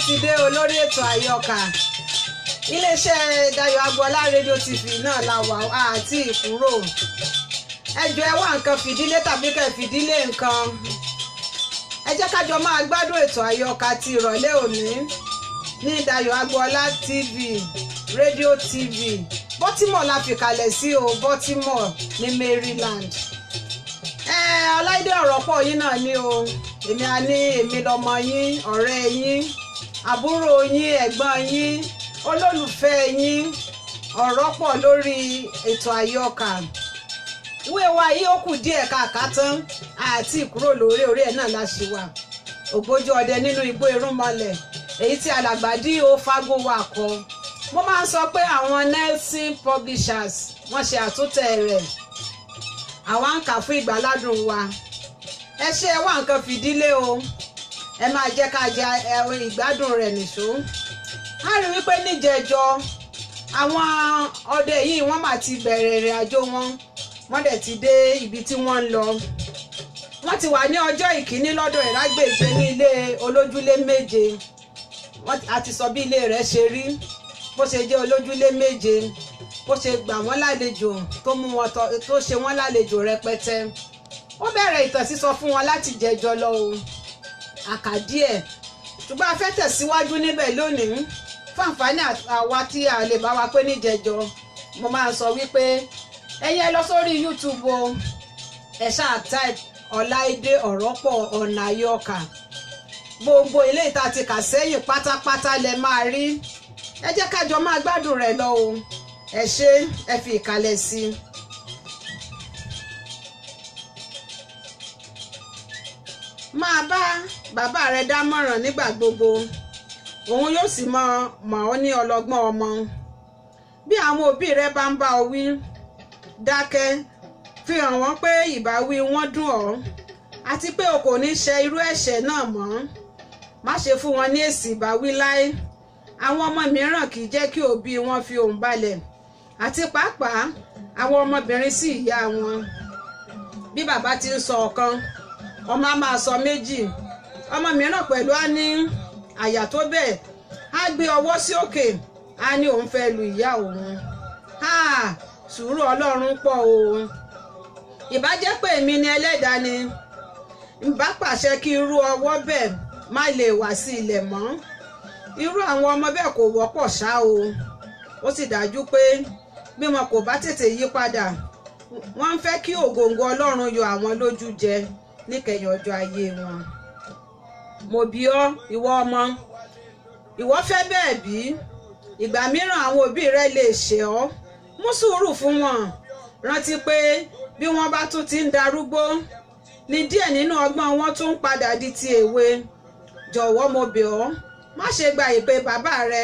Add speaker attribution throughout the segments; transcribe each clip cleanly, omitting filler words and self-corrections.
Speaker 1: Ti dé olórí ètò àyọkà iléeṣẹ́ Dayọ̀ Agboola rédíò TV náà la wà àti ìkúrò ẹjọ́ ẹ wá nǹkan fìdílé tàbí kẹ́ fìdílé nǹkan ẹ jẹ́ kájọ máa gbádùn ètò àyọkà ti ìrọ̀lẹ́ òní ní Dayọ̀ Agboola TV rédíò TV Baltimore la fìkàlẹ̀ sí o Baltimore ní Maryland Ọláìdé ọ̀rọ̀ pọ̀ yín náà ni o èmi lọmọ yín ọ̀rẹ́ yín àbúrò yín ẹ̀gbọ́n yín olólùfẹ́ yín ọ̀rọ̀ pọ̀ lórí ètò àyọkà ìwé wa yìí ó kù díẹ̀ káàká tán àti ìkúrò lórí orí ẹ̀ náà la ṣì wà ògbójú ọdẹ nínú igbó irúnmọlẹ̀ èyí tí alàgbà D.O. Fágówà kọ mo máa ń sọ pé àwọn Nelson Publishers wọ́n ṣe àtúntẹ̀ rẹ̀ àwa ń kà fún ìgbàládùn wa ẹ ṣe ẹ wá nǹkan fìdílé o ẹ máa jẹ́ ká jẹ ìgbádùn rẹ̀ nìṣó a rí wípé níjẹjọ àwọn ọdẹ yìí wọ́n mà ti bẹ̀rẹ̀ ìrìn àjò wọ́n dẹ̀ ti dé ibi tí wọ́n ń lọ wọ́n ti wà ní ọjọ́ ìkíní lọ́dọ̀ Ìrágbèje ní ilé olójúlé méje a ti sọ bí ilé rẹ̀ ṣe rí bó ṣe jẹ́ olójúlé méje bó ṣe gbà wọ́n lálejò tó ṣe wọ́n lálejò rẹpẹtẹ ó bẹ̀rẹ̀ ìtàn sísọ fún wọn láti jẹjọ lọ o àkàdíẹ̀ ṣùgbọ́n a fẹ́ tẹ̀síwájú níbẹ̀ lónìí fún àǹfààní àwa tí a lè bá wa pé níjẹjọ mo máa sọ wípé ẹ̀yin ẹ lọ sórí YouTube o ẹ ṣáà type Ọláìdé Ọ̀rọ̀pọ̀ ọ̀nà àyọkà gbogbo ilé ìta ti kà sẹ́yìn pátápátá lẹ máa rí ẹ jẹ́ kájọ máa gbádùn rẹ̀ lọ o ẹ ṣé ẹ fi ìkàlẹ̀ sí i. máa bá bàbá rẹ dámọ̀ràn nígbà gbogbo òun yóò sì mọ̀ ọ́ ní ọlọ́gbọ́n ọmọ bí àwọn òbí rẹ bá ń bá ọ wí dákẹ́ fi hàn wọ́n pé ìbáwí wọn dùn ọ́ àti pé o kò ní ṣe irú ẹ̀ṣẹ̀ náà mọ́ má ṣe fún wọn ní èsì ìbáwí láé àwọn ọmọ mìíràn kì í jẹ́ kí òbí wọn fi ohùn balẹ̀ àti pàápàá àwọn ọmọbìnrin sí ìyá wọn bí bàbá ti ń sọ ọ̀kan ọmọ á máa sọ méjì ọmọ mìíràn pẹ̀lú á ní àyà tó bẹ́ẹ̀ á gbé ọwọ́ sí òkè á ní òun fẹ́ lu ìyá òun sùúrù Ọlọ́run pọ̀ o ìbá jẹ́ pé èmi ni ẹlẹ́dàá ni ń bá pàṣẹ kí irú ọwọ́ bẹ́ẹ̀ má lè wá sí ilẹ̀ mọ́. Irú àwọn ọmọ bẹ́ẹ̀ kò wọ́pọ̀ ṣá o. Ó sì dájú pé bí wọn kò bá tètè yí padà wọ́n ń fẹ́ kí ògòǹgò Ọlọ́run yọ àwọn lójú jẹ níkẹyìn ọjọ́ ayé wọn. Mo bi ọ́ ìwọ ọmọ, ìwọ fẹ́ bẹ́ẹ̀ bí? Ìgbà mìíràn àwọn òbí rẹ lè ṣe ọ́. Mú sùúrù fún wọn. Rántí pé bí wọ́n bá tún ti ń darúgbó ní díẹ̀ nínú ọgbọ́n wọn tún ń padà di ti èwe. Jọ̀wọ́ mo bẹ̀ ọ́, má ṣe gba ìpè bàbá rẹ,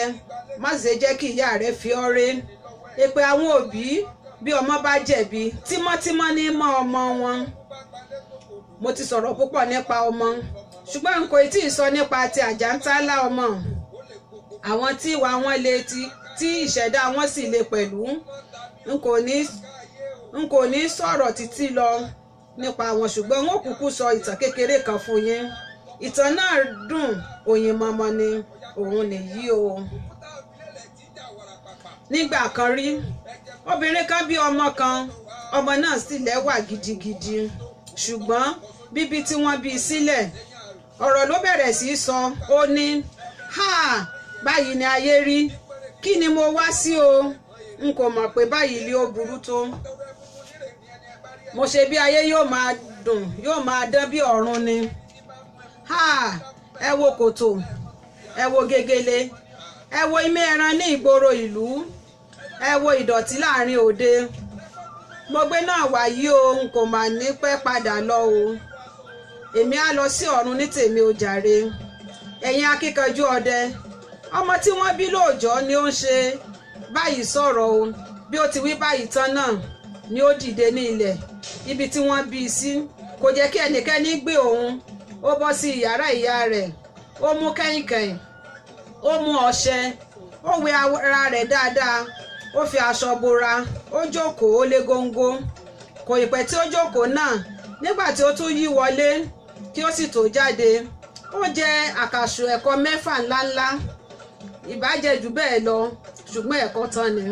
Speaker 1: má ṣe jẹ́ kí ìyá rẹ fi ọ́ ré. Èpè àwọn òbí bí ọmọ bá jẹ̀bi tímọ́tímọ́ ní mọ́ ọmọ wọn. Mo ti sọ̀rọ̀ púpọ̀ nípa ọmọ, ṣùgbọ́n n kò tí ì sọ nípa ti àjàntálá ọmọ. Àwọn tí ìwà wọn le tí ìṣẹ̀dá wọn sì le pẹ̀lú. N kò ní sọ̀rọ̀ títí lọ nípa wọn, ṣùgbọ́n wọn kúkú sọ ìtàn kékeré kan fún yín. Ìtàn náà dùn oyin mọ́mọ́ ni òun nìyí o. Nígbà kan rí, obìnrin kan bí ọmọ kan, ọmọ náà sì lẹ́wà gidigidi, ṣùgbọ́n bíbí tí wọ́n bí sílẹ̀, ọ̀rọ̀ ló bẹ̀rẹ̀ sí í sọ. Ó ní, báyìí ni ayé rí, kí ni mo wá sí o? N kò mọ̀ pé báyìí lé ó burú tó. Mo ṣe bí ayé yóò máa dùn, yóò máa dán bí ọ̀run ni. Ẹ wo kòtò, ẹ wo gegele, ẹ wo imé ẹran ní ìgboro ìlú, ẹ wo ìdọ̀tí láàrin òde. Mo gbé náà wáyé o, n kò mà ní pẹ́ padà lọ o. Èmi á lọ sí ọ̀run ní tèmi o jàre. Ẹ̀yin akíkanjú ọdẹ, ọmọ tí wọ́n bí lóòjọ́ ni ó ń ṣe báyìí sọ̀rọ̀ o. Bí ó ti wí báyìí tán náà ni ó dìde ní ilẹ̀ ibi tí wọ́n bí sí. Kò jẹ́ kí ẹnikẹ́ni gbé òun. Ó bọ́ sí yàrá ìyá rẹ̀, ó mú kẹ̀ǹkẹ̀ǹ, ó mú ọṣẹ, ó wẹ ara rẹ̀ dáadáa, ó fi aṣọ bora, ó jókòó ó lé góńgó. Kò ì pẹ́ tí ó jókòó náà, nígbà tí ó tún yí wọlé kí ó sì tó jáde, ó jẹ àkàṣù ẹ̀kọ 6 ńláńlá. Ìbá jẹ jù bẹ́ẹ̀ lọ, ṣùgbọ́n ẹ̀kọ́ tán ni.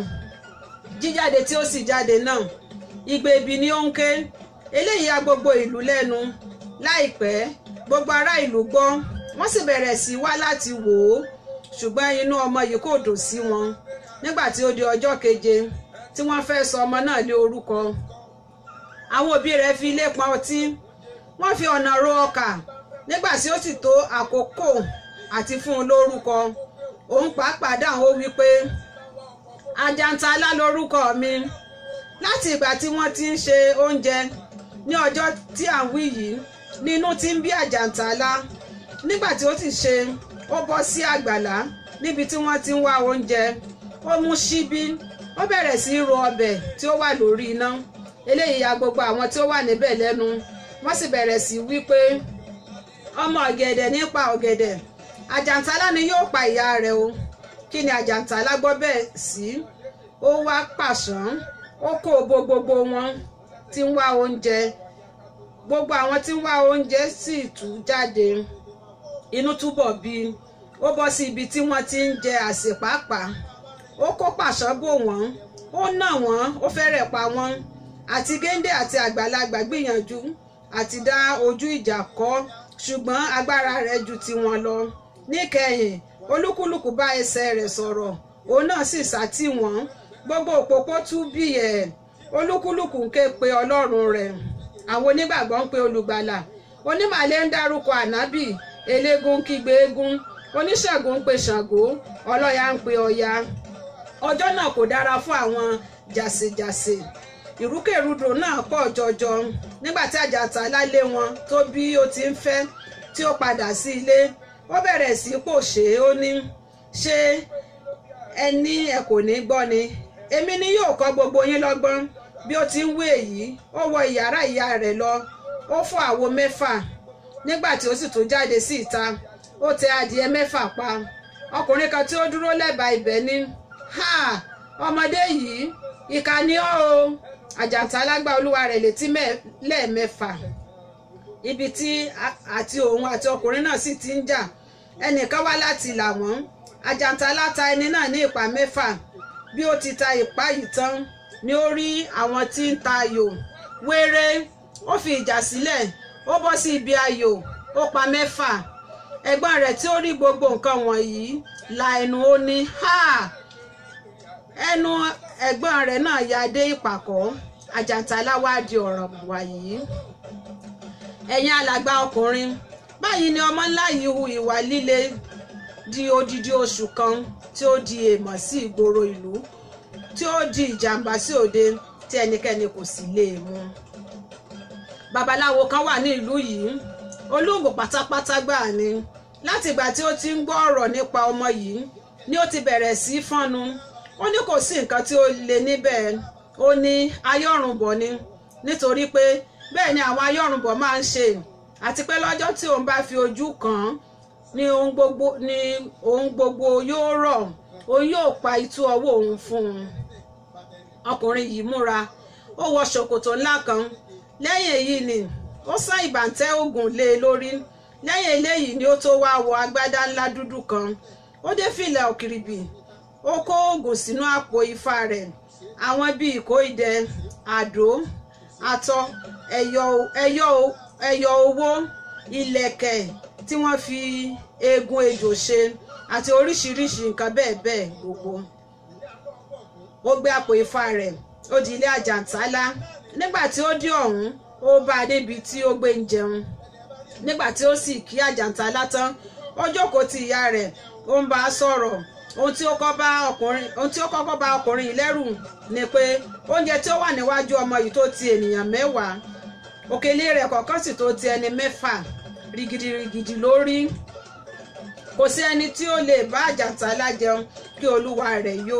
Speaker 1: Jíjáde tí ó sì jáde náà, igbe ibi ni ó ń ké. Eléyìí ya gbogbo ìlú lẹ́nu. Láìpẹ́ gbogbo ará ìlú gbọ́, wọ́n sì bẹ̀rẹ̀ sí wá láti wò ó, ṣùgbọ́n inú ọmọ yìí kò dùn sí wọn. Nígbà tí ó di ọjọ́ keje tí wọ́n fẹ́ sọ ọmọ náà lé orúkọ, àwọn òbí rẹ̀ fi ilé pọn ọtí, wọ́n fi ọ̀nà ro ọkà. Nígbà tí ó sì tó àkókò àti fún un lórúkọ, òun pàápàá dáhùn ó wí pé, Àjàntálá lórúkọ mi. Láti ìgbà tí wọ́n ti ń ṣe oúnjẹ ní ọjọ́ tí à ń wí yìí ni inú ti ń bí Àjàntálá. Nígbà tí ó sì ṣe, ó bọ́ sí àgbàlá níbi tí wọ́n ti ń wá oúnjẹ. Ó mú ṣíbí, ó bẹ̀rẹ̀ sí í ro ọbẹ̀ tí ó wà lórí iná. Eléyìí ya gbogbo àwọn tí ó wà níbẹ̀ lẹ́nu. Wọ́n sì bẹ̀rẹ̀ sí wí pé, ọmọ ọ̀gẹ̀dẹ̀ nípa ọ̀gẹ̀dẹ̀, Àjàntálá ni yóò pa ìyá rẹ̀ o. Kí ni Àjàntálá gbọ́ bẹ́ẹ̀ sí? Ó wá pàṣán, ó kó bo gbogbo wọn tí ń wá oúnjẹ. Gbogbo àwọn tí ń wá oúnjẹ sì tú jáde. Inú túbọ̀ bí. Ó bọ́ sí ibi tí wọ́n ti ń jẹ àsè pàápàá. Ó kó pàṣán bò wọ́n, ó nà wọ́n, ó fẹ́rẹ̀ pa wọ́n. Àti géńdé àti àgbàlagbà gbìyànjú àti dá ojú ìjà kọ, ṣùgbọ́n agbára rẹ̀ ju tiwọn lọ. Níkẹyìn, olúkúlùkù bá ẹsẹ̀ rẹ̀ sọ̀rọ̀, òun náà sì sátì wọ́n. Gbogbo òpópó tú bí ẹ̀. Olúkúlùkù ń ké pe Ọlọ́run rẹ̀. Àwọn onígbàgbọ́ ń pe olùgbàlà. Onímàlẹ̀ ń dárúkọ ànábì. Eléégún ń kígbe eégún. Oníṣègùn ń pe Ṣàngó. Ọlọ́ya ń pe Ọya. Ọjọ́ náà kò dára fún àwọn jàsèjàsè. Ìrúkèrúdò náà pọ̀ jọjọ. Nígbà tí Àjàntálá lé wọn tó bí ó ti ń fẹ́ tí ó padà sí ilé, ó bẹ̀rẹ̀ sí pòṣé. Ó ní, ṣé ẹni ẹ kò ní gbọ́ ni? Èmi ni yóò kọ́ gbogbo yín lọ́gbọ́n. Bí ó ti ń wí èyí, ó wọ ìyàrá ìyá rẹ̀ lọ. Ó fọ́ àwo 6. Nígbà tí ó sì tún jáde sí ìta, ó tẹ adìẹ 6 pa. Ọkùnrin kan tí ó dúró lẹ́bàá ibẹ̀ ní, ọmọdé yìí, ìkà ni ọ́ o. Àjàntálá gbá olúwa rẹ̀ létí 6. Ibi tí àti òun àti ọkùnrin náà sì ti ń jà, ẹnìkan wá láti là wọ́n. Àjàntálá ta ẹni náà ní ìpá 6. Bí ó ti ta ìpá yìí tán ni ó rí àwọn tí ń ta ayò. Wéré, ó fi ìjà sílẹ̀, ó bọ́ sí ibi ayò ó pa 6. ẹ̀gbọ́n rẹ̀ tí ó rí gbogbo nǹkan wọ̀nyí la ẹnu ó ní ha. ẹnu ẹ̀gbọ́n rẹ̀ náà ya dé ìpàkọ́. Àjàntálá wá di ọ̀rọ̀ wàyí. ẹ̀yin alàgbà ọkùnrin, báyìí ni ọmọ ńlá yìí hu ìwà líle di odidi oṣù kan tí ó di èèmọ̀ sí ìgboro ìlú, tí ó di ìjàmbá sí òde tí ẹnikẹ́ni kò sì lè mú. Babaláwo kan wà ní ìlú yìí, olóògùn pátápátá gbáà ni. Láti ìgbà tí ó ti ń gbọ́ ọ̀rọ̀ nípa ọmọ yìí ni ó ti bẹ̀rẹ̀ sí í fọ́nnu. Ó ní kò sí nǹkan tí ó le níbẹ̀. Ó ní ayọ́rùnbọ̀ ni, nítorí pé bẹ́ẹ̀ ni àwọn ayọ́rùnbọ̀ máa ń ṣe, àti pé lọ́jọ́ tí òun bá fi ojú kàn án ni ohun gbogbo yóò rọ̀, òun yóò pa itú ọwọ́ òun fún un. Ọkùnrin yìí múra, ó wọ ṣòkòtò ńlá kan. Lẹ́yìn èyí ni ó sán ìbàntẹ́ ògùn lé e lórí. Lẹ́yìn eléyìí ni ó tó wá wọ agbádá ńlá dúdú kan. Ó dé fìlà òkìrìbì, ó kó ògùn sínú àpò ifá rẹ̀. Àwọn bíi ìkó idẹ, àdó, àtọ, ẹyọ owó, ìlẹ̀kẹ̀ tí wọ́n fi eegun ejò ṣe àti oríṣiríṣi nǹkan bẹ́ẹ̀ bẹ́ẹ̀ gbogbo. Ó gbé àpò ifá rẹ̀, ó di ilé Àjàntálá. Nígbà tí ó dé ọ̀hún, ó bá a níbi tí ó gbé ń jẹun. Nígbà tí ó sì kí Àjàntálá tán, ó jókòó ti ìyá rẹ̀, ó ń bá a sọ̀rọ̀. Ohun tí ó kọ́kọ́ bá ọkùnrin yìí lẹ́rù ni pé oúnjẹ tí ó wà níwájú ọmọ yìí tó ti ènìyàn 10, òkèlè rẹ̀ kọ̀ọ̀kan sì tó ti ẹni 6, rigidi lórí. Kò sí ẹni tí ó lè bá Àjàntálá jẹun kí olúwa rẹ̀ yó.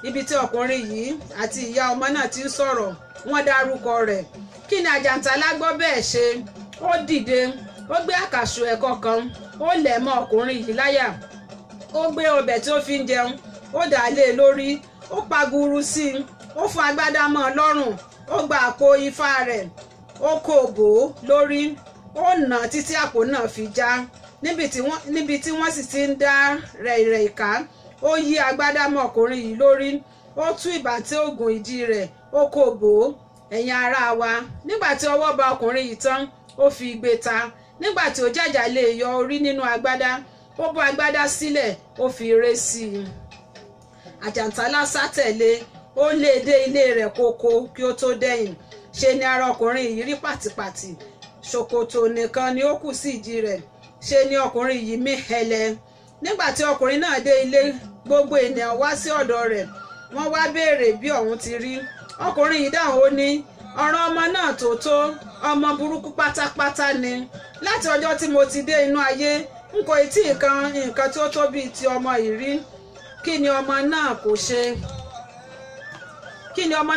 Speaker 1: Ibi tí ọkùnrin yìí àti ìyá ọmọ náà ti ń sọ̀rọ̀, wọ́n dárúkọ rẹ̀. Kí ni Àjàntálá gbọ́ bẹ́ẹ̀ ṣe? Ó dìde, ó gbé àkàṣù ẹ̀kọ kan, ó lẹ̀ mọ́ ọkùnrin yìí láyà. Ó gbé ọbẹ̀ tí ó fi ń jẹun, ó dà á lé e lórí, ó pa guru sí i, ó fún agbádá mọ́ ọ lọ́rùn, ó gba àpò ifá rẹ̀, ó kó bò ó lórí, ó nà títí àpò náà fi já. Níbi tí wọ́n sì ti ń dá rẹ̀ ìka, ó yí agbádá mọ́ ọkùnrin yìí lórí, ó tú ìbàntẹ́ ògùn ìdí rẹ̀, ó kó bò ó. Ẹ̀yin ará wa, nígbà tí ọwọ́ bá ọkùnrin yìí tán, ó fi igbe ta. Nígbà tí ó jàjà lè yọ orí nínú agbádá, ó bọ́ agbádá sílẹ̀, ó fi ire sí i. Àjàntálá sá tẹ̀lé, ó lé dé ilé rẹ̀ kókó kí ó tó dẹ̀yìn. Ṣe ni ara ọkùnrin yìí rí pàtìpàtì, ṣòkòtò nìkan ni ó kù sí ìdí rẹ̀. Ṣe ni ọkùnrin yìí mí hẹlẹ. Nígbà tí ọkùnrin náà dé ilé, gbogbo ènìyàn wá sí ọ̀dọ̀ rẹ̀, wọ́n wá béèrè bí òun ti rí. Ọkùnrin yìí dáhùn, ó ní ọ̀rọ̀ ọmọ náà tó ọmọ burúkú pátápátá ni. Láti ọjọ́ tí mo ti dé inú ayé, n kò tí ì kan nǹkan tí ó tó bíi ti ọmọ yìí rí. Kí ni ọmọ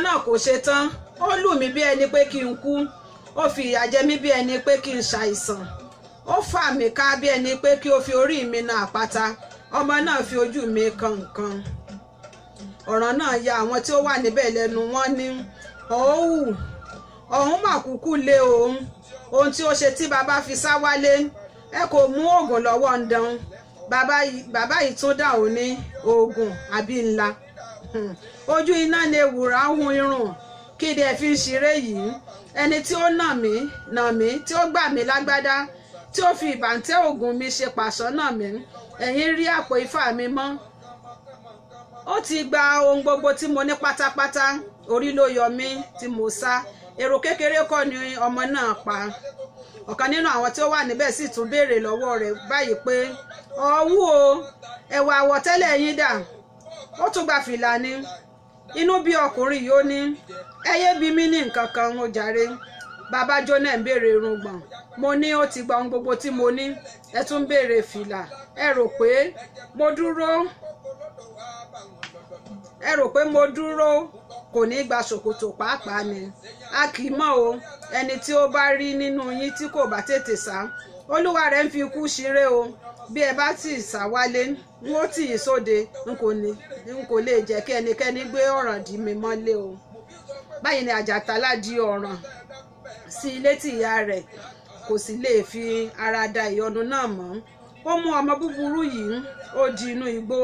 Speaker 1: náà kò ṣe tán? Ó lù mí bí ẹni pé kí n kú, ó fi ìyà jẹ mí bí ẹni pé kí n ṣàìsàn, ó fà mí ká bí ẹni pé kí ó fi orí mi na àpáta. Ọmọ náà fi ojú mi kan nǹkan. Ọ̀rọ̀ náà ya àwọn tí ó wà níbẹ̀ lẹ́nu. Wọ́n ní ọ̀hún mà kúkú lé òun. Ohun tí ó ṣe tí bàbá fi sá wálé, ẹ kò mú oògùn lọ́wọ́ ń dán. Bàbá yìí tún dà ó ní oògùn àbí ńlá. Ojú iná ni ewùrà hun irun. Kí ni ẹ fi ń ṣeré yìí? Ẹni tí ó nà mí, tí ó gbà mí lágbádá, tí ó fi ìbàntẹ́ ògùn mi ṣe pàṣọ nà mí, ẹ̀yin rí àpò ifá mi mọ́. Ó ti gba ohun gbogbo tí mo ní pátápátá. Orí ló yọ mí tí mo sá. Èrò kékeré kọ́ ni ọmọ náà pa. Ọ̀kan nínú àwọn tí ó wà níbẹ̀ sì tún béèrè lọ́wọ́ rẹ̀ báyìí pé ọ̀wú o, ẹ̀wà àwọ̀tẹ́lẹ̀ yín dà? Ó tún gba fìlà ni. Inú bí ọkùnrin yìí, ó ní ẹyẹ bí mí ní nǹkan kan, ó jàre. Bàbá Jónà ń béèrè irùngbọ̀n. Mo ní ó ti gba ohun gbogbo tí mo ní. Ẹ tún béèrè fìlà. Ẹ rò pé mo dúró kò ní gba ṣòkòtò pàápàá ni? A kì í mọ̀ o. Ẹni tí ó bá rí nínú yín tí kò bá tètè sá, olúwa rẹ̀ ń fi ikú ṣeré o. Bí ẹ bá tì í sá wálé, n ó tì í sóde. N kò lè jẹ́ kí ẹnikẹ́ni gbé ọ̀ràn dí mi mọ́lé o. Báyìí ni Àjàntálá di ọ̀ràn sí ilé tí ìyá rẹ̀ kò sì lè fi ara da ìyọnu náà mọ́. Ó mú ọmọ búburú yìí, ó di inú igbó.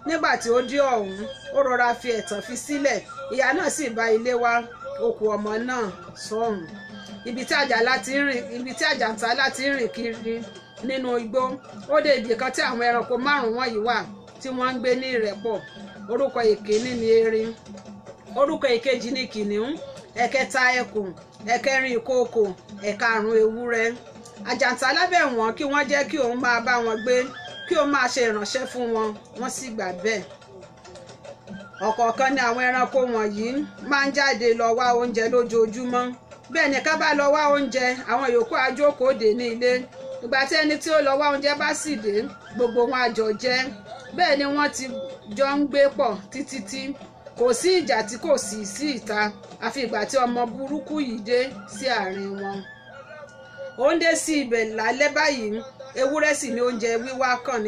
Speaker 1: Nígbà tí ó dé ọ̀hún, ó rọra fi ẹ̀tàn fi sílẹ̀. Ìyá náà sì bá ilé wá, ó kù ọmọ náà sọ́run. ibi tí àjàntálá ti ń rìn kiri nínú igbó. Ó dé ibì kan tí àwọn ẹranko márùn-ún wọ̀nyí wà tí wọ́n ń gbé ní ìrẹ́pọ̀. Orúkọ ìkíní ni erin, orúkọ ìkejì ni kìnìún, ẹ̀kẹta ẹkùn, ẹ̀kẹrin ìkookò, ẹ̀karùn-ún ewúrẹ́. Àjàntálá bẹ̀ wọ́n kí wọ́n jẹ́ kí òun máa bá wọn gbé, kí òun máa ṣe ìránṣẹ́ fún wọn, wọ́n sì gbà bẹ́ẹ̀. Ọ̀kọ̀ọ̀kan ni àwọn ẹranko wọ̀nyí máa ń jáde lọ wá oúnjẹ lójoojúmọ́. Bẹ́ẹ̀ ni ká bá lọ wá oúnjẹ, àwọn yòókù á jókòó dè ní ilé. Ìgbà tí ẹni tí ó lọ wá oúnjẹ bá sì dé, gbogbo wọn á jọ jẹ. Bẹ́ẹ̀ ni wọ́n ti jọ ń gbé pọ̀ títí kò sí ìjà tí kò sí ìta, àfi ìgbà tí ọmọ burúkú yìí dé sí àárín wọn. Ó ń dé sí ibẹ̀ lálẹ́ báyìí, ewúrẹ́ sì ní oúnjẹ wíwá kàn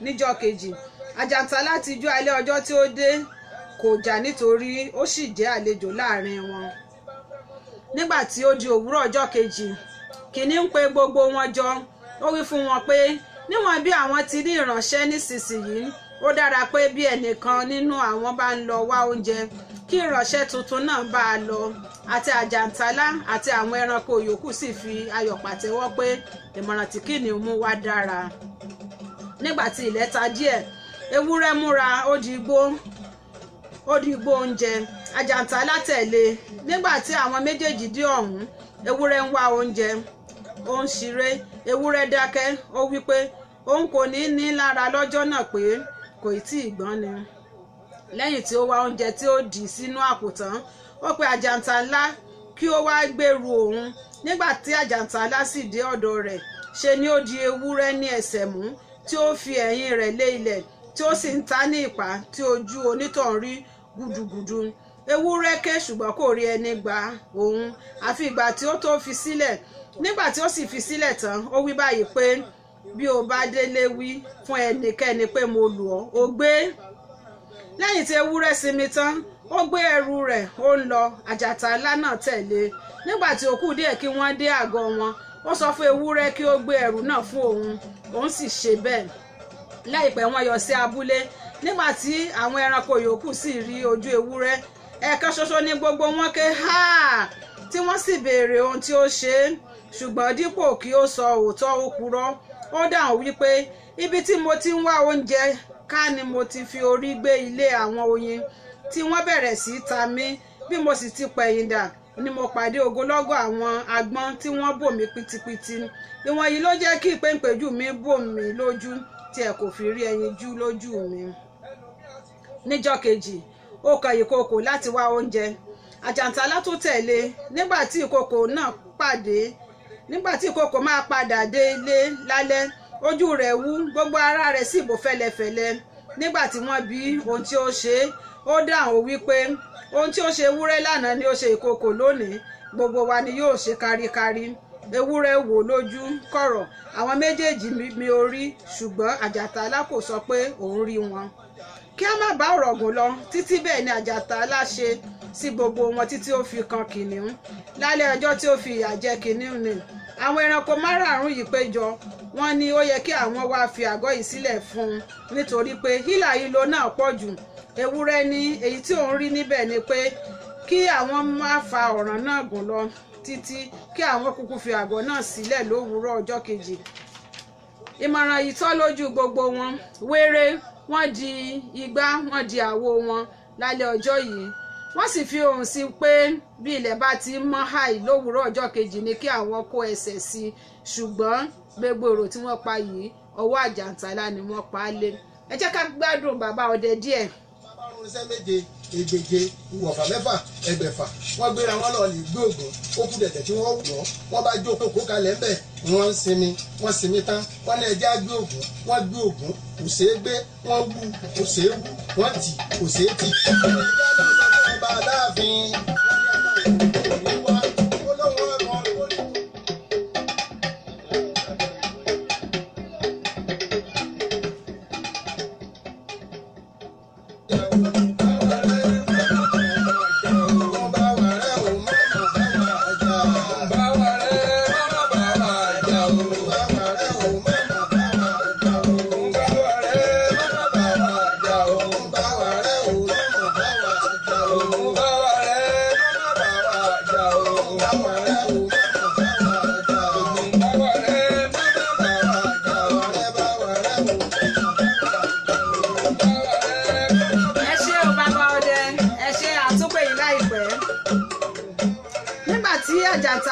Speaker 1: níjọ́ kejì. Àjàntálá ti jó alẹ́ ọjọ́ tí ó dé kò jà nítorí ó sì jẹ́ àlejò láàrin wọn. Nígbà tí ó di òwúrọ̀ ọjọ́ kejì, kìnìún ń pe gbogbo wọn jọ. Ó wí fún wọn pé níwọ̀n bí àwọn ti ní ìránṣẹ́ nísinsìnyí, ó dára pé bí ẹnìkan nínú àwọn bá ń lọ wá oúnjẹ, kí ìránṣẹ́ tuntun náà bá a lọ. Àti àjàntálá àti àwọn ẹranko yòókù sì fi ayọ̀ pàtẹ́wọ́ pé ìmọ̀ràn tí kìnìún mú wá dára. Nígbà tí ilẹ̀ ta díẹ̀, ewúrẹ́ múra ó di igbó oúnjẹ. Àjàntálá tẹ̀lé. Nígbà tí àwọn méjèèjì dé ọ̀hún, ewúrẹ́ ń wá oúnjẹ, ó ń ṣeré. Ewúrẹ́ dákẹ́, ó wí pé òun kò ní lára lọ́jọ́ náà pé kò tí ì gbọ́n ni. Lẹ́yìn tí ó wá oúnjẹ tí ó dì sínú àpò tán, ó pe àjàntálá kí ó wá gbèrú òun. Nígbà tí àjàntálá sì dé ọ̀dọ̀ rẹ̀, ṣe ni ó di ewúrẹ́ ní ẹsẹ̀ mú, tí ó fi ẹ̀yìn rẹ̀ lé ilẹ̀, tí ó sì ń ta ní ìpá, tí ojú onítọ̀hún rí gùdùgùdù. Ewúrẹ́ ké ṣùgbọ́n kò rí ẹni gba òun, àfi ìgbà tí ó tó fi sílẹ̀. Nígbà tí ó sì fi sílẹ̀ tán, ó wí báyìí pé bí o bá délé wí fún ẹnikẹ́ni pé mo lù ọ́, ó gbé. Lẹ́yìn tí ewúrẹ́ sinmi tán, ó gbé ẹrù rẹ̀ ó ń lọ. Àjàntálá náà tẹ̀lé. Nígbà tí ó kù díẹ̀ kí wọ́n dé àgọ́ wọn, ó sọ fún ewúrẹ́ kí ó gbé ẹrù náà fún òun sì ṣe bẹ́ẹ̀. Láìpẹ́ wọ́n yọ sí abúlé. Nígbà tí àwọn ẹranko yòókù sì rí ojú ewúrẹ́, ẹ̀ẹ̀kan ṣoṣo ní gbogbo wọn ké háà, tí wọ́n sì béèrè ohun tí ó ṣe é. Ṣùgbọ́n dípò kí ó sọ òótọ́, ó purọ́. Ó dáhùn wípé ibi tí mo ti ń wá oúnjẹ ká ni mo ti fi orí gbé ilé àwọn oyin, tí wọ́n bẹ̀rẹ̀ sí í ta mí. Bí mo sì ti pẹ̀yìndà ni mo pàdé ogunlọ́gọ̀ àwọn agbọ́n tí wọ́n bò mí pitipiti. Ìwọ̀nyí ló jẹ́ kí ìpéǹpéjú mi bò mí lójú, tí ẹ kò fi rí ẹyin jú lójú mi. Níjọ́ kejì, ó kan ìkookò láti wá oúnjẹ. Àjàntálá tó tẹ̀lé. Nígbà tí ìkookò máa padà dé ilé lálẹ́, ojú rẹ̀ wú, gbogbo ara rẹ̀ sì bò fẹ́lẹ́fẹ́lẹ́. Nígbà tí wọ́n bi ohun tí ó ṣe, ó dáhùn wípé ohun tí ó ṣe ewúrẹ́ lánàá ni ó ṣe ìkookò lónìí, gbogbo wa ni yóò ṣe káríkárí. Ewúrẹ́ wò lójú kọ̀rọ̀, àwọn méjèèjì mi orí, ṣùgbọ́n Àjàntálá kò sọ pé òun rí wọn. Kí a má bá ọ̀rọ̀ gùn lọ títí, bẹ́ẹ̀ ni Àjàntálá ṣe sí gbogbo wọn títí ó fi kan kìnìún. Lálẹ́ ọjọ́ tí ó fi ìyà jẹ kìnìún ni àwọn ẹranko márààrún yìí péjọ. Wọ́n ní ó yẹ kí àwọn wá fi àgọ́ yìí sílẹ̀ fún un, nítorí pé hílàhílo náà pọ̀ jù. Ewúrẹ́ ní èyí tí òun rí níbẹ̀ ni pé kí àwọn má fa ọ̀ràn náà gùn lọ títí, kí àwọn kúkú fi àgọ́ náà sílẹ̀ lówùúrọ̀ ọjọ́ kejì. Ìmọ̀ràn yìí tọ́ lójú gbogbo wọn. Wéré wọ́n di igbá, wọ́n di àwo wọn lálẹ́ ọjọ́ yìí. Wọ́n sì fi ohùn sí pé bí ilẹ̀ bá ti mọ́ háì lówùúrọ̀ ọjọ́ kejì ni kí àwọn kó ẹsẹ̀ sí i. Ṣùgbọ́n gbogbo èrò tí wọ́n pa yìí, ọwọ́ Àjàntálá ni wọ́n pa á lé. Ẹ jẹ́ ká gbádùn bàbá ọdẹ díẹ̀.
Speaker 2: Iṣẹ́ méje, ègbèje, ìwọ̀fà mẹ́fà, ẹgbẹ̀fà. Wọ́n gbéra wọn lọ lè gbé ògùn. Ó kú dẹ̀dẹ̀ tí wọ́n wọ̀. Wọ́n bá jókòó kalẹ̀ ńbẹ̀. Wọ́n sinmi tán. Wọ́n ní ẹjẹ́ á gbé ògùn. Wọ́n gbé ògùn. Kò ṣeé gbé. Wọ́n wú. Kò ṣeé wú. Wọ́n tì. Kò ṣeé tì. Ọba Aláàfin.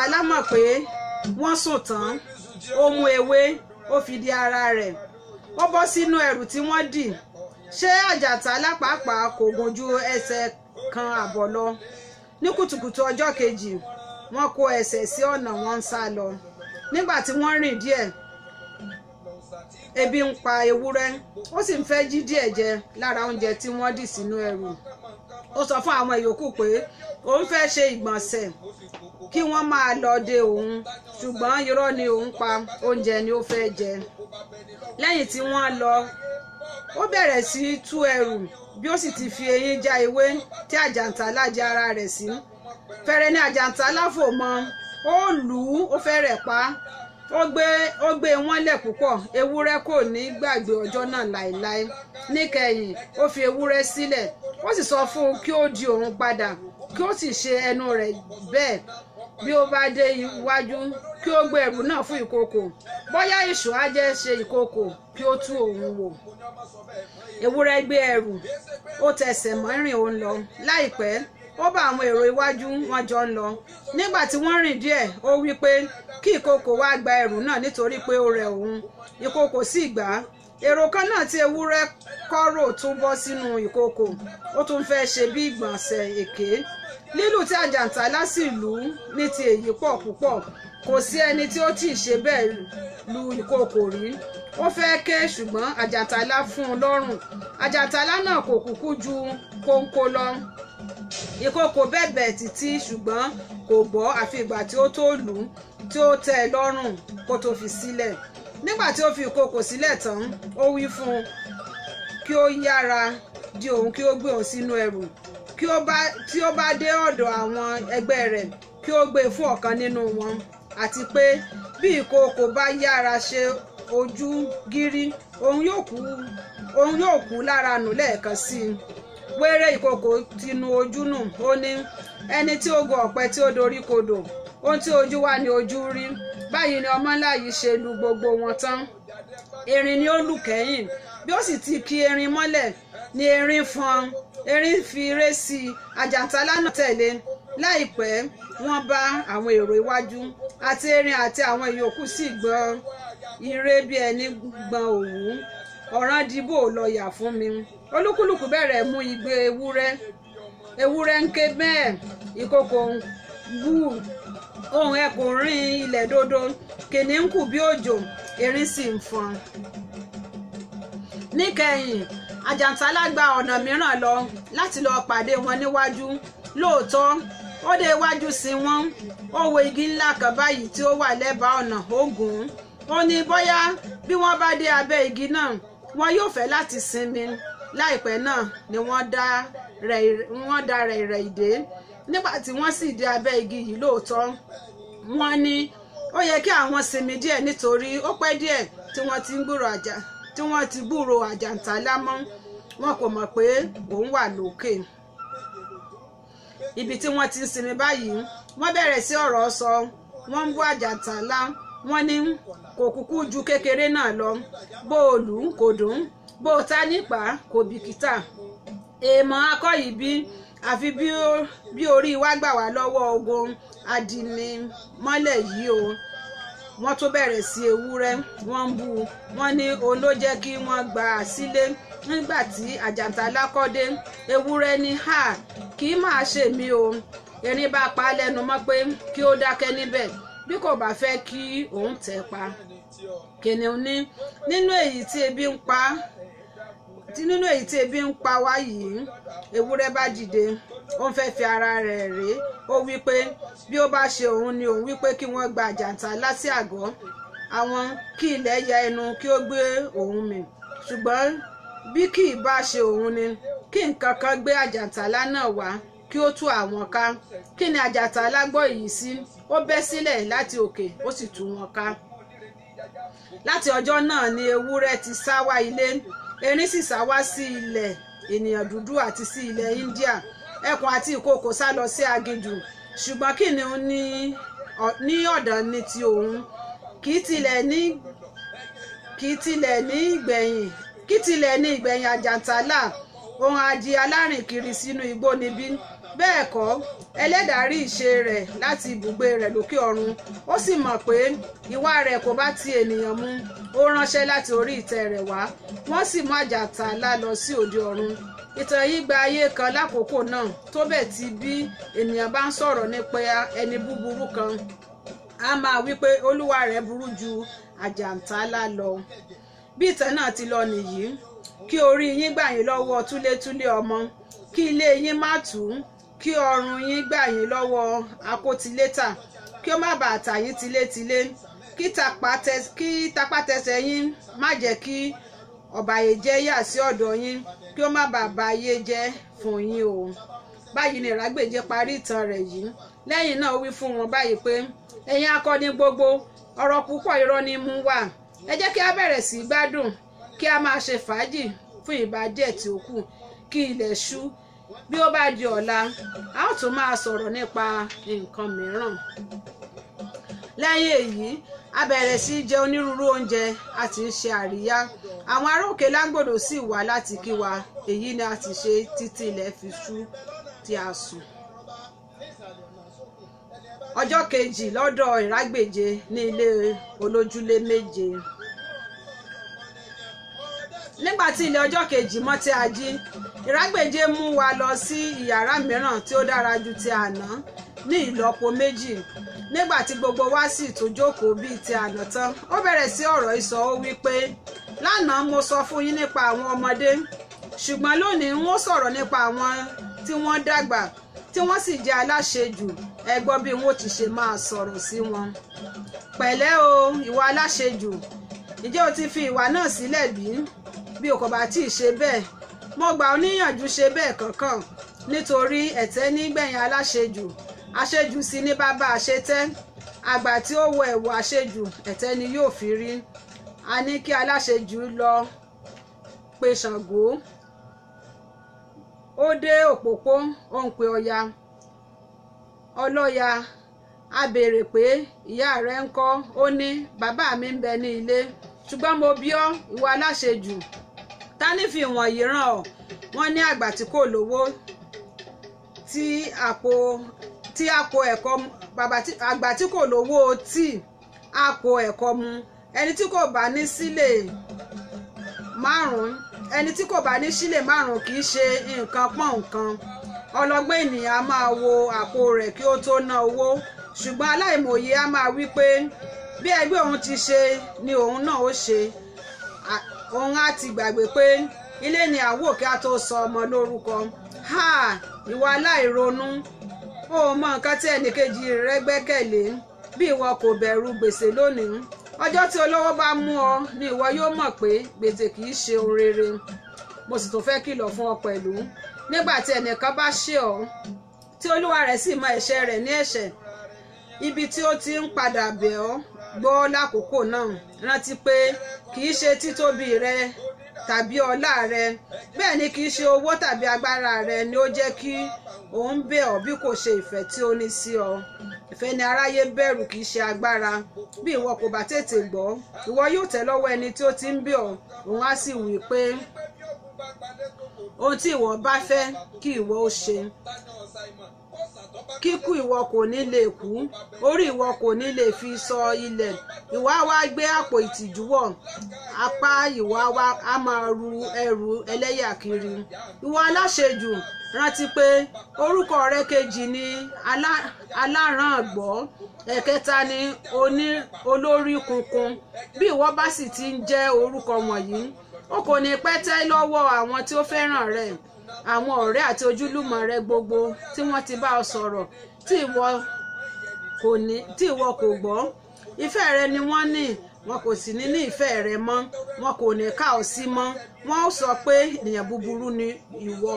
Speaker 1: àjàntálá mọ̀ pé wọ́n sùn tán ó mú ewé ó fi di ara rẹ̀ ó bọ́ sínú ẹrù tí wọ́n dì. Ṣé àjàntálá pàápàá kò gùn ju ẹsẹ̀ kan àbọ̀ lọ? Ní kùtùkùtù ọjọ́ kejì wọ́n kó ẹsẹ̀ sí ọ̀nà wọn ń sá lọ. Nígbà tí wọ́n rìn díẹ̀ ebi ń pa ewúrẹ́ ó sì ń fẹ́ jí díẹ̀ jẹ lára oúnjẹ tí wọ́n dì sínú ẹrù. Ó sọ fún àwọn ìyókù pé òun fẹ́ ṣe ìgbọ̀nsẹ̀ kí wọ́n máa lọ de òun, ṣùgbọ́n irọ́ ni òun pa, oúnjẹ ni ó fẹ́ jẹ. Lẹ́yìn tí wọ́n lọ ó bẹ̀rẹ̀ sí tú ẹrù bí ó sì ti fi eyín já ewé tí àjàntálá jẹ ara rẹ̀ sí. Fẹ́rẹ́ ní àjàntálá fò mọ́, ó lù ú, ó fẹ́rẹ̀ pa á. Ó gbé wọn lẹ̀ púpọ̀. Ewúrẹ́ kò ní gbàgbé ọjọ́ náà láéláé. Níkẹyìn ó fi ewúrẹ́ sílẹ̀ ó sì sọ fún un kí ó di òun padà kí ó sì ṣe ẹnu rẹ̀ bẹ́ẹ̀. Bí ó bá dé iwájú kí ó gbé ẹrù náà fún ìkookò, bóyá èṣù á jẹ́ ṣe ìkookò kí ó tú òun wò. Ewúrẹ́ gbé ẹrù ó tẹsẹ̀ mọ́rìn ó ń lọ. Láìpẹ́ ó bá àwọn èrò iwájú wọn jọ ń lọ. Nígbà tí wọ́n rìn díẹ̀ ó wí pé kí ìkookò wá gba ẹrù náà nítorí pé ó rẹ̀ òun. Ìkookò sì gbà á. Èrò kan náà tí ewúrẹ́ kọ́rò tún bọ́ sínú ìkookò, ó tún fẹ́ ṣe bí ìgbọ̀nsẹ̀ èké. Lílù tí àjàntálá sì lù ú ní ti èyí pọ̀ púpọ̀. Kò sí ẹni tí ó tì í ṣe bẹ́ẹ̀ lu ìkookò rí. Ó fẹ́ ké ṣùgbọ́n àjàntálá fún un lọ́rùn. Àjàntálá náà kò kúkú ju kóńkó lọ. Ìkookò bẹ̀bẹ̀ títí ṣùgbọ́n kò gbọ́ àfi ìgbà tí ó tó lù ú tí ó tẹ́ ẹ lọ́rùn kó tó fi sílẹ̀. Nígbà tí ó fi ìkookò sílẹ̀ tán ó wí fún un kí ó yára di òun kí ó gbé òun sínú ẹrù. Tí ó bá dé ọ̀dọ̀ àwọn ẹgbẹ́ rẹ̀ kí ó gbé fún ọ̀kan nínú wọn, àti pé bí ìkookò bá yára ṣe ojú gírí òun yóò kú lára nù lẹ́ẹ̀kan sí i. Wéré ìkookò ti nu ojú nù. Ó ní ẹni tí ó gun ọ̀pẹ tí ó dorí kodò, ohun tí ojú wá ní ojú rí. Báyìí ni ọmọ ńlá yìí ṣe lu gbogbo wọn tán. Erin ni ó lù kẹ́yìn. Bí ó sì ti ki erin mọ́lẹ̀ ni erin fọ́n. Erin fi ire sí i. Àjàntálá náà tẹ̀lé. Láìpẹ́ wọ́n bá àwọn èrò iwájú àti erin àti àwọn ìyókù sì gbọ́n ire bí ẹni gbọ́n òwú. Ọ̀ràn dìbò lọ yà fún mi. Olúkúlùkù bẹ̀rẹ̀ mú igbe ewúrẹ́. Ewúrẹ́ ń ké bẹ́ẹ̀. Ìkookò ń bú. Ohùn ẹkùn rin ilẹ̀ dodo. Kìnìún kù bí òjò. Erin sì ń fọn. Níkẹyìn àjàntálá gba ọ̀nà mìíràn lọ láti lọ pàdé wọn níwájú. Lóòótọ́ ó dé iwájú sí wọn. Ó wo igi ńlá kan báyìí tí ó wà lẹ́bàá ọ̀nà ó gùn ún. Ó ní bóyá bí wọ́n bá dé abẹ́ igi náà wọn yóò fẹ́ láti sinmi. Láìpẹ́ náà ni wọ́n dá rẹ̀ ìdè. Nígbà tí wọ́n sì dé abẹ́ igi yìí lóòótọ́ wọ́n ní ó yẹ kí àwọn sinmi díẹ̀ nítorí ó pẹ́ díẹ̀ tí wọ́n ti gbúrò àjàntálá mọ́. Wọn kò mọ̀ pé òun wà lókè. Ibi tí wọ́n ti ń sinmi báyìí wọ́n bẹ̀rẹ̀ sí ọ̀rọ̀ sọ. Wọ́n ń bú àjàntálá. Wọ́n ní kò kúkú ju kékeré náà lọ. Bó o lù ú kò dùn, bó o ta nípa kò bìkítà. Èèmọ̀ akọ́yìí bí àfi bí orí wa gbà wá lọ́wọ́ ogun adìmímọ́lẹ̀ yìí o. Wọ́n tó bẹ̀rẹ̀ sí ewúrẹ́. Wọ́n ń bú. Wọ́n ní òun ló jẹ́ kí wọ́n gbà á sílé. Nígbà tí àjàntálá kọ́ dé ewúrẹ́ ní kì í máa ṣe mí o. Erin bá pa á lẹ́nu mọ́ pé kí ó dákẹ́ níbẹ̀ bí kò bá fẹ́ kí òun tẹ̀ pa. Kìnìún ní nínú èyí tí ebi ń pa wá yìí. Ewúrẹ́ bá dìde ó ń fẹ́ fi ara rẹ̀ ré. Ó wí pé bí ó bá ṣe òun ni òun wí pé kí wọ́n gba àjàntálá sí àgọ́ àwọn kí ilẹ̀ ya ẹnu kí ó gbé òun mì. Ṣùgbọ́n bí kì í bá ṣe òun ni kí nǹkan kan gbé àjàntálá náà wá kí ó tú àwọn ká. Kí ni àjàntálá gbọ́ èyí sí? Ó bẹ́ sílẹ̀ láti òkè ó sì tú wọn ká. Láti ọjọ́ náà ni ewúrẹ́ ti sá wá ilé. Erin sì sá wá sí ilẹ̀ ènìyàn dúdú àti sí ilẹ̀ India. Ẹkùn àti ìkookò sá lọ sí aginjù. Ṣùgbọ́n kìnìún ní ọ̀dàn ní ti òun. Kì í tilẹ̀ ní ìgbẹ̀yìn àjàntálá. Òun á di alárìn kiri sínú igbó níbí. bẹ́ẹ̀ kọ́ ẹlẹ́dàá rí ìṣe rẹ̀ láti ibùgbé rẹ̀ lókè ọ̀run ó sì mọ̀ pé ìwà rẹ̀ kò bá ti ènìyàn mu ó ránṣẹ́ láti orí ìtẹ́ rẹ̀ wá wọ́n sì mú àjàtálá lọ sí òde ọ̀run. Ìtàn yìí gba ayé kan lákòókò náà tó bẹ́ẹ̀ tí bí ènìyàn bá ń sọ̀rọ̀ nípa ẹni búburú kan a máa wí pé olúwa rẹ̀ burú ju àjàntálá lọ. Bí ìtàn náà ti lọ nìyí, kí orí yín gbà yín lọ́wọ́ túlétúlé ọmọ, kí ilé yín má tú, kí ọrùn yín gbà yín lọ́wọ́ akótilétà, kí ó má bàa tà yín tilétilé, kí tapátẹsẹ̀ yín má jẹ́ kí ọ̀bàyéjẹ́ yà sí ọ̀dọ̀ yín, kí ó má bàa ba ayé jẹ́ fún yín o. Báyìí ni Ìrágbèje parí ìtàn rẹ̀ yìí. Lẹ́yìn náà ó wí fún wọn báyìí pé ẹ̀yin akọni gbogbo, ọ̀rọ̀ púpọ̀ irọ́ ni mú wá. Ẹ jẹ́ kí a bẹ̀rẹ̀ sí gbádùn, kí a máa ṣe fàájì fún ìgbà díẹ̀ tí ó kù, kí ilẹ̀ ṣú. Bí ó bá di ọ̀la, a ó tún máa sọ̀rọ̀ nípa nǹkan mìíràn. Lẹ́yìn èyí, a bẹ̀rẹ̀ sí jẹ onírúurú oúnjẹ, a ti ń ṣe àríyá. Àwọn ará Òkè Láńgbòdo sì wá láti kí wa. Èyí ni a ti ṣe títí ilẹ̀ fi ṣú tí a sùn. Ọjọ́ kejì lọ́dọ̀ Ìrágbèje ní ilé olójúlé méje. Nígbà tí ilé ọjọ́ kejì mọ́ tí a jí, Ìrágbèje mú wa lọ sí ìyàrá mìíràn tí ó dára ju ti àná ní ìlọ́po méjì. Nígbà tí gbogbo wa sì tún jókòó bíi ti àná tán, ó bẹ̀rẹ̀ sí ọ̀rọ̀ ìsọ. Ó wí pé lánàá mo sọ fún yín nípa àwọn ọmọdé, ṣùgbọ́n lónìí wọ́n sọ̀rọ̀ nípa àwọn tí wọ́n dàgbà tí wọ́n sì jẹ́ aláṣejù. Ẹ gbọ́ bí wọ́n ti ṣe máa sọ̀rọ̀ sí wọn. Pẹ̀lẹ́ o ìwà aláṣejù, ǹjẹ́ o ti fi ìwà náà sílẹ̀ bí? Bí o kò bá tí ì ṣe bẹ́ẹ̀, mo gbà ọ́ níyànjú ṣe bẹ́ẹ̀ kankan, nítorí ẹ̀tẹ́ nígbẹ̀yìn aláṣejù, àṣejù sì ní bàbá àṣetẹ́. Àgbà tí ó wọ ẹ̀wù àṣejù, ẹ̀tẹ́ ni yóò fi rí. A ní kí aláṣejù lọ pe Ṣàngó. Ó dé òpópó, ó ń pe Ọya. Ọlọ́ya a béèrè pé ìyá rẹ̀ ń kọ́. Ó ní bàbá mi ń bẹ ní ilé, ṣùgbọ́n mo bí ọ́ ìwà aláṣejù. Ta ní fi wọ̀nyí ràn ọ́? Wọ́n ní àgbà tí kò lówó àgbà tí kò lówó tí àpò ẹ̀kọ́ mu. Ẹni tí kò bá ní sílè márùn-ún kì í ṣe nǹkan pọ́n nǹkan. Ọlọ́gbọ́n ènìyàn a máa wo àpò rẹ̀ kí ó tó ná owó, ṣùgbọ́n aláìmọ̀ye a máa wí pé bí ẹgbẹ́ òun ti ṣe ni òun náà ó ṣe. Òun á ti gbàgbé pé ilé ni àwò kí a tó sọ ọmọ lórúkọ. Ìwà aláìronú. Ó mọ nǹkan tí ẹnìkejì rẹ gbẹ́kẹ̀lé. Bí ìwọ kò bẹ̀rù gbèsè lónìí, ọjọ́ tí olówó bá mú ọ ni ìwọ yóò mọ̀ pé gbèsè kì í ṣe ohun rere. Mo sì tún fẹ́ kìlọ̀ fún ọ pẹ̀lú. Nígbà tí ẹnìkan bá ṣẹ̀ ọ́, tí olúwa rẹ̀ sì mọ ẹ̀ṣẹ̀ rẹ̀ ní ẹ̀ṣẹ̀, ibi tí ó ti ń padà bẹ̀ ọ́ gbọ́ lákòókò náà, rántí pé kì í ṣe títóbi rẹ tàbí ọlá rẹ, bẹ́ẹ̀ ni kì í ṣe owó tàbí agbára rẹ ni ó jẹ́ kí òun bẹ̀ ọ́, bí kò ṣe ìfẹ́ tí ó ní sí ọ. Ìfẹ́ ni aráyé bẹ̀rù, kì í ṣe agbára. Bí ìwọ kò bá tètè gbọ́, ìwọ yóò tẹ́ lọ́wọ́ ẹni tí ó ti ń bẹ̀ ọ́. Òun á sì wí pé ohun tí ìwọ bá fẹ́ kí ìwọ ó ṣe. Kíkú ìwọ kò ní lè kú, orí ìwọ kò ní lè fi sọ ilẹ̀. Ìwọ á wá gbé àpò ìtìjú wọ̀, apá ìwọ á máa ru ẹrù ẹlẹ́yà kiri. Ìwọ aláṣejù, rántí pé orúkọ rẹ kejì ni aláràngbọ́, ẹ̀kẹta ni olórí kunkun. Bí ìwọ bá sì ti ń jẹ́ orúkọ wọ̀nyí, o kò ní pẹ́ tẹ́ lọ́wọ́ àwọn tí ó fẹ́ràn rẹ̀, àwọn ọ̀rẹ́ àti ojúlùmọ̀ rẹ gbogbo tí wọ́n ti bá ọ sọ̀rọ̀ tí ìwọ kò gbọ́. Ìfẹ́ rẹ ni wọ́n ní, wọn kò sì ní ìfẹ́ rẹ mọ́. Wọn kò ní kà ọ́ sí mọ́. Wọ́n ó sọ pé ènìyàn búburú ni ìwọ.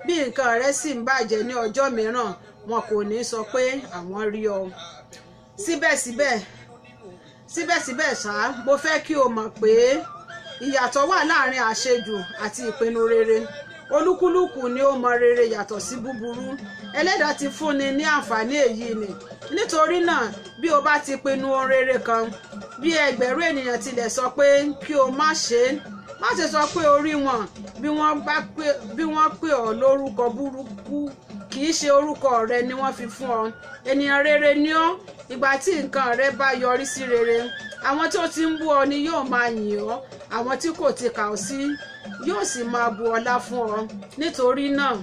Speaker 1: Bí nǹkan rẹ sì ń bàjẹ́ ní ọjọ́ mìíràn, wọn kò ní sọ pé àwọn rí ọ. Síbẹ̀síbẹ̀ ṣá, mo fẹ́ kí o mọ̀ pé ìyàtọ̀ wà láàrin àṣejù àti ìpinnu rere. Olúkúlùkù ni ó mọ rere yàtọ̀ sí búburú. Ẹlẹ́dàá ti fúnni ní àǹfààní èyí ni. Nítorí náà, bí o bá ti pinnu ohun rere kan, bí ẹgbẹ̀rún ènìyàn tilẹ̀ sọ pé kí o má ṣe sọ pé o rí wọn. Bí wọ́n pè ọ́ lórúkọ burúkú, kí kì í ṣe orúkọ rẹ ni wọ́n fi fún ọ. Ènìyàn rere ni ọ́. Ìgbà tí nǹkan rẹ bá yọrí sí rere, àwọn tó ti ń bú ọ ni yóò máa yìn ọ́, àwọn tí kò ti kà ọ́ sí yóò sì máa bu ọlá fún ọ. Nítorí náà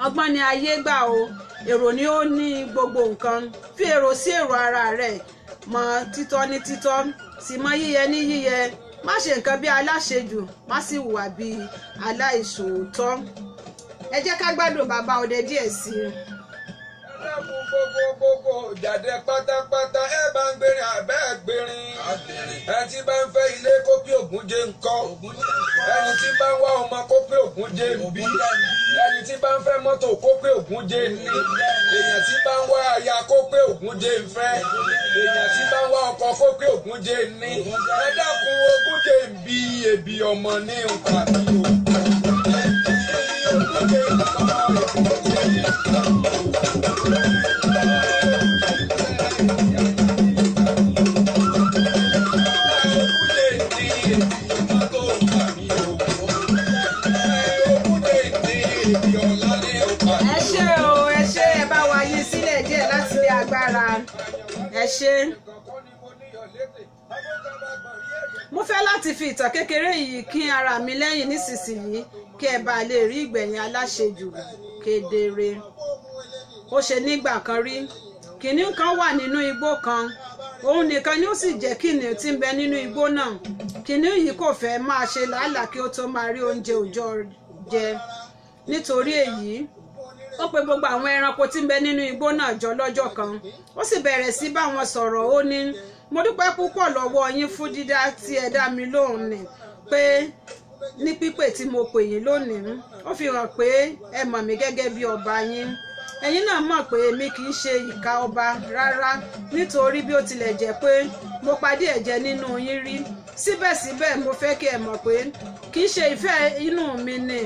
Speaker 1: ọgbọ́n ni ayé gbà o, èrò ni ó ní gbogbo nǹkan. Fi èrò sí èrò ara rẹ, mọ títọ́ ní títọ́, sì mọ yíyẹ ní yíyẹ. Má ṣe nǹkan bí aláṣejù, má sì hùwà bí aláìṣòótọ́. Ẹ jẹ́ ká gbádùn bàbá ọdẹ díẹ̀ sí i.
Speaker 3: Gbogbo jáde pátápátá ẹ bá ń gbérin àbẹ́ gbérin. Ẹ tí bá ń fẹ́ ilé kó pé Ògúnjé ńkọ́. Ẹni tí bá ń wá ọmọ kó pé Ògúnjé ń bí. Ẹni tí bá ń fẹ́ mọ́tò kó pé Ògúnjé ń ní. Èèyàn tí bá ń wá aya kó pé Ògúnjé ń fẹ́. Èèyàn tí bá ń wá ọkọ kó pé Ògúnjé ń ní. Ẹ dákun Ògúnjé ń bí ebi ọmọ ní nǹkan àti o.
Speaker 1: Ẹ ṣé. Mo fẹ́ láti fi ìtàn kékeré yìí kín ara mi lẹ́yìn nísinsìnyí kí ẹ bá lè rí ìgbẹ̀yìn aláṣejù kedere. Ó ṣe nígbà kan rí, kìnìún kan wà nínú igbó kan. Òun nìkan ni ó sì jẹ́ kìnìún tí ń bẹ nínú igbó náà. Kìnìún yìí kò fẹ́ máa ṣe làálàá kí ó tó máa rí oúnjẹ òòjọ́ jẹ. Nítorí èyí, ó pe gbogbo àwọn ẹranko tí ń bẹ nínú igbó náà jọ lọ́jọ́ kan. Ó sì bẹ̀rẹ̀ sí bá wọn sọ̀rọ̀. Ó ní, mo dúpẹ́ púpọ̀ lọ́wọ́ yín fún dídá tí ẹ dá mi lóhùn ní pé ní pípè tí mo pè yín lónìí. Ó fi hàn pé ẹ mọ̀ mí gẹ́gẹ́ bí ọba yín. Ẹ̀yin náà mọ̀ pé èmi kì í ṣe ìkà ọba rárá, nítorí bí ó tilẹ̀ jẹ́ pé mo padì ẹ̀jẹ̀ nínú yín rí. Síbẹ̀síbẹ̀ mo fẹ́ kí ẹ mọ̀ pé kì í ṣe ìfẹ́ inú mi ni.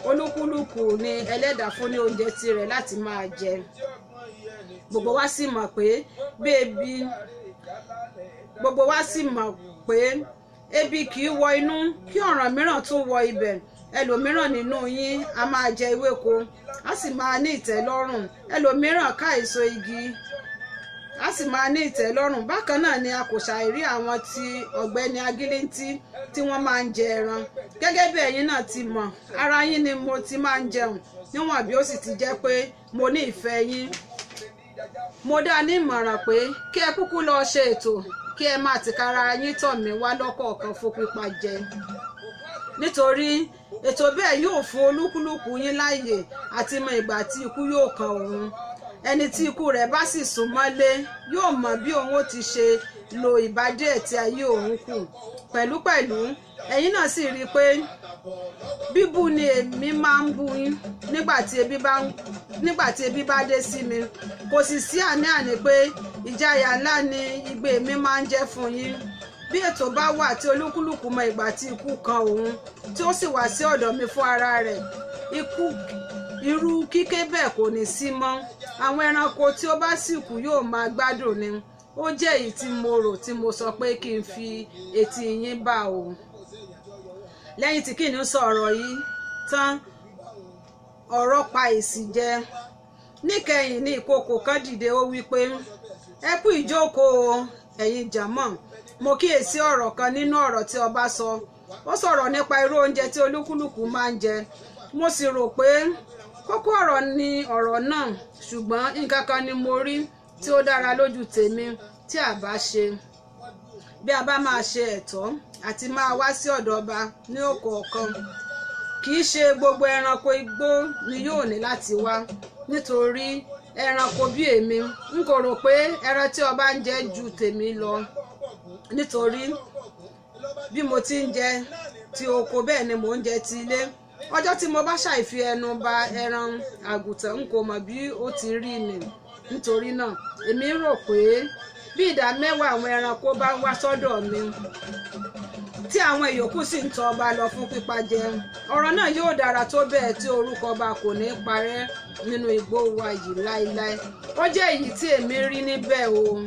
Speaker 1: Olúkúlùkù ni ẹlẹ́dàá fún ní oúnjẹ tirẹ̀ láti máa jẹ. Gbogbo wa sì mọ̀ pé ebi kì í wọ inú kí ọ̀ràn mìíràn tún wọ ibẹ̀. Ẹlòmíràn nínú yín a máa jẹ ewéko, a sì máa ní ìtẹ́lọ́rùn. Ẹlòmíràn ká èso igi, a sì máa ní ìtẹ́lọ́rùn. Bákan náà ni a kò ṣàìrí àwọn tí ọ̀gbẹ́ni Agílíntí tí wọ́n máa ń jẹ ẹran. Gẹ́gẹ́ bí ẹ̀yin náà ti mọ̀, ara yín ni mo ti máa ń jẹun, níwọ̀n bí ó sì ti jẹ́ pé mo ní ìfẹ́ yín. Mo dá ní ìmọ̀ràn pé kí ẹ kúkú lọ ṣe ètò kí ẹ máa tìkára yín tọ̀ mí wá lọ́kọ̀ọ̀kan fún pípa jẹ. Nítorí ètò bẹ́ẹ̀ yóò fún olúkúlùkù yín láàyè àti mọ ìgbà tí ikú yóò kan òun. Ẹni tí ikú rẹ̀ bá sì sún mọ́lé yóò mọ̀ bí òun ó ti ṣe lo ìbádé tí ayé òun kù. Pẹ̀lúpẹ̀lú ẹ̀yin náà sì rí i pé bíbú ni èmi máa ń bú yín nígbà tí ebi bá dé sí mi. Kò sì sí àní-àní pé ìjayà ńlá ni igbe mi máa ń jẹ́ fún yín. Bí ètò bá wà tí olúkúlùkù mọ ìgbà tí ikú kan òun tí ó sì wá sí ọ̀dọ̀ mi fún ara rẹ̀, irú kíké bẹ́ẹ̀ kò ní sí mọ́. Àwọn ẹranko tí ó bá sì kú yóò máa gbádùn ni. Ó jẹ́ èyí tí mo rò tí mo sọ pé kí n fi etí yín bá o. Lẹ́yìn tí kìnìún sọ ọ̀rọ̀ yìí tán, ọ̀rọ̀ pa èsì jẹ. Níkẹyìn ni ìkookò kan dìde. Ó wí pé, ẹ kú ìjókòó ẹ̀yin jàmọ́. Mo kíyèsí ọ̀rọ̀ kan nínú ọ̀rọ̀ tí ọba sọ. Ó sọ̀rọ̀ nípa irú oúnjẹ tí olúkúlùkù máa ń jẹ. Mo sì rò pé kókó ọ̀rọ̀ ni ọ̀rọ̀ náà, ṣùgbọ́n nǹkan kan ni mo rí tí ó dára lójú tèmi tí a bá ṣe. Bí a bá máa ṣe ẹ̀tọ́ àti máa wá sí ọ̀dọ̀ ọba ní ọ̀kọ̀ọ̀kan, kì í ṣe gbogbo ẹranko igbó ni yóò ní láti wá. Nítorí ẹranko bí èmi, n kò rò pé ẹran tí ọba ń jẹ ju tèmi lọ. Nítorí bí mo ti ń jẹ ti oko bẹ́ẹ̀ ni mò ń jẹ ti ilé. Ọjọ́ tí mo bá ṣàìfi ẹnu ba ẹran àgùntàn, n kò mọ̀ bí ó ti rí mi. Nítorí náà èmi rò pé bí 10% àwọn ẹranko bá wá sọ́dọ̀ mi tí àwọn ìyókù sì ń tọ̀ ọba lọ fún pípa jẹ, ọ̀rọ̀ náà yóò dára tó bẹ́ẹ̀ tí orúkọ ọba kò ní parẹ́ nínú igbó wa yìí láéláé. Ó jẹ́ èyí tí èmi rí níbẹ̀ o.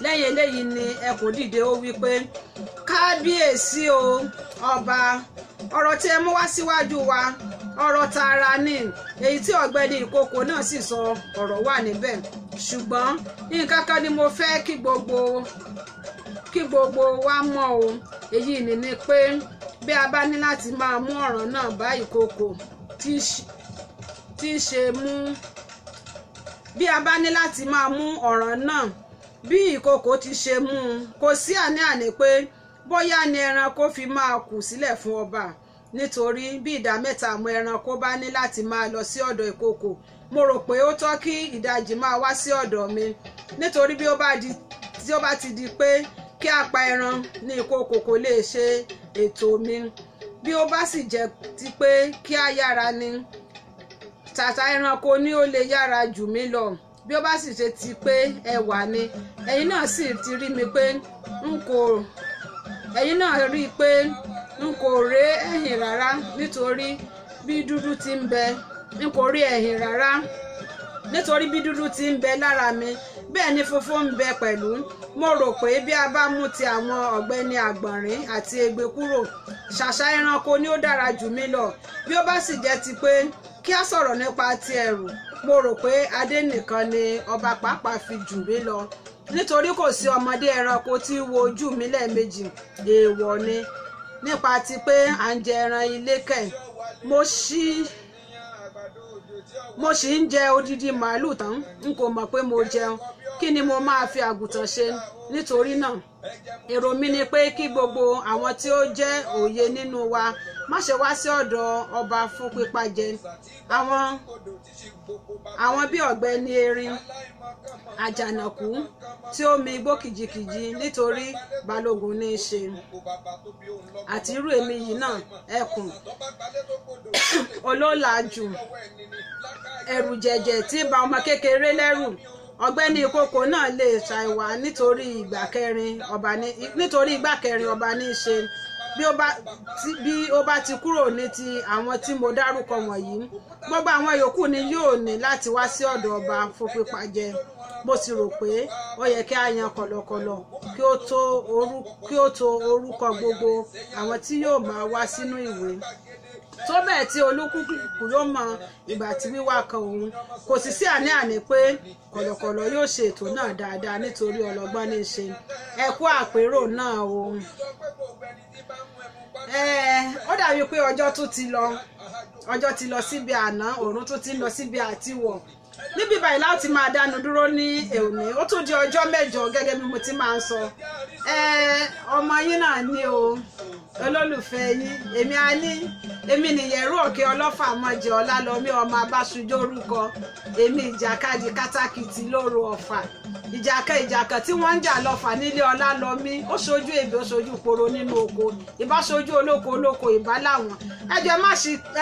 Speaker 1: Lẹ́yìn eléyìí ni ẹkùn dìde. Ó wí pé, kábíyèsí o ọba, ọ̀rọ̀ tí ẹ mú wá síwájú wa, ọ̀rọ̀ tààrà ni èyí tí ọ̀gbẹ́ni ìkòkò náà sì sọ ọ̀rọ̀ wà níbẹ̀ ṣùgbọ́n nǹkan kan ni mo fẹ́ kí gbogbo wa mọ̀ o èyí ni pé bí a bá ní láti máa mú ọ̀ràn náà bá ìkòkò tí ṣe mú bí a bá ní láti máa mú ọ̀ràn náà bí ìkòkò ti ṣe mú un kò sí àní-àní pé bóyá ni ẹranko fi máa kù sílẹ̀ fún ọba nítorí bí ìdá mẹ́ta àwọn ẹranko bá ní láti máa lọ sí ọ̀dọ̀ ìkòkò mo rò pé ó tọ́ kí ìdajì máa wá sí ọ̀dọ̀ mi nítorí bí ó bá ti di pé kí a pa ẹran ní ìkòkò kò lè ṣe ètò mi bí ó bá sì jẹ́ ti pé kí a yára ni tàtà ẹranko ni ó lè yára jù mí lọ bí ó bá sì ṣe ti pé ẹwà ni ẹ̀yin náà sì ti rí mi pé ẹ̀yin náà rí i pé n kò ré ẹ̀yìn rárá nítorí bí dúdú ti ń bẹ n kò rí ẹ̀yìn rárá nítorí bí dúdú ti ń bẹ lára mi bẹ́ẹ̀ ni funfun ń bẹ pẹ̀lú mo rò pé bí a bá mú ti àwọn ọ̀gbẹ́ni àgbọ̀nrín àti ègbé kúrò ṣàṣà ẹranko ni ó dára jù mí lọ bí ó bá sì jẹ́ ti pé kí a sọ̀rọ̀ nípa ti ẹ̀rù mo rò pé adé nìkan ni ọba pàápàá fi jù mí lọ nítorí kò sí ọmọdé ẹranko tí wo ojú mi lẹ́ẹ̀mejì èèwọ̀ ni nípa ti pé à ń jẹ ẹran ilé kẹ̀ mo sì ń jẹ odidi màálù tán n kò mọ̀ pé mo jẹun kí ni mo máa fi àgùntàn ṣe nítorí náà èrò mi ni pé kí gbogbo àwọn tí ó jẹ́ òye nínú wa má ṣe wá sí ọ̀dọ̀ ọba fún pípa jẹ àwọn bí ọ̀gbẹ́ni erin àjànàkú tí ó mi igbó kìjikìji nítorí balógun ní í ṣe àti irú èmi yìí náà ẹkùn olólàájú ẹ̀rù jẹ̀jẹ̀ tí bà ọmọ kékeré lẹ́rù ọ̀gbẹ́ni ìkòkò náà lè ṣàìwá nítorí ìgbà kẹrin ọba ní í ṣe bí ó bá ti kúrò ní ti àwọn tí mo dárúkọ wọ̀nyí gbogbo àwọn yòókù ni yóò ní láti wá sí ọ̀dọ̀ ọba fún pípa jẹ mo sì rò pé ó yẹ kí a yan kọ̀lọ̀kọ̀lọ̀ kí ó to orúkọ gbogbo àwọn tí yóò máa wá sínú ìwé tó bẹ́ẹ̀ tí olúkúlùkù yóò mọ ìgbà tí wíwá kan òun kò sì sí àní-àní pé kọ̀lọ̀kọ̀lọ̀ yóò ṣe ètò náà dáadáa nítorí ọlọ́gbọ́n ní í ṣe ẹ kú àpérò náà o. Ó dàbí pé ọjọ́ ti lọ síbi àná òòrùn tún ti ń lọ síbi àtiwọ̀ níbí báyìí láti máa dánu dúró ní òní ó tún di ọjọ́ mẹ́jọ gẹ́gẹ́ bí mo ti máa ń sọ ọmọ yín náà ní o olólùfẹ́ yín èmi nìyẹ̀rú òkè ọlọ́fà mọ́jẹ ọlálọ́mí ọmọ abáṣujó orúkọ èmi ìjàkadì kátàkìtì lóru ọ̀fà ìjàkà tí wọ́n ń jà lọ́fà nílé ọlálọ́mí ó ṣojú èbè ó ṣojú poro nínú oko ìbá ṣojú olóko ìbá láwọn ẹjọ́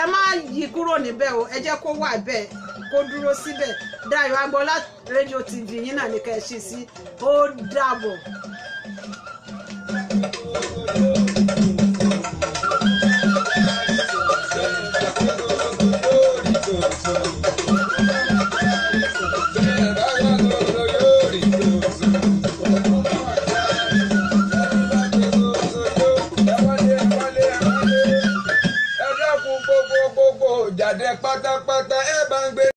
Speaker 1: ẹ má yí kúrò níbẹ̀ o ẹ jẹ́ kó wà bẹ́ẹ̀ kó dúró síbẹ̀ Dayọ̀ Agboola rédíò TV yín náà ní kẹ́ ẹ ṣí sí ó dàbọ̀.
Speaker 3: Jáde pátápátá ẹ bá ń gbé.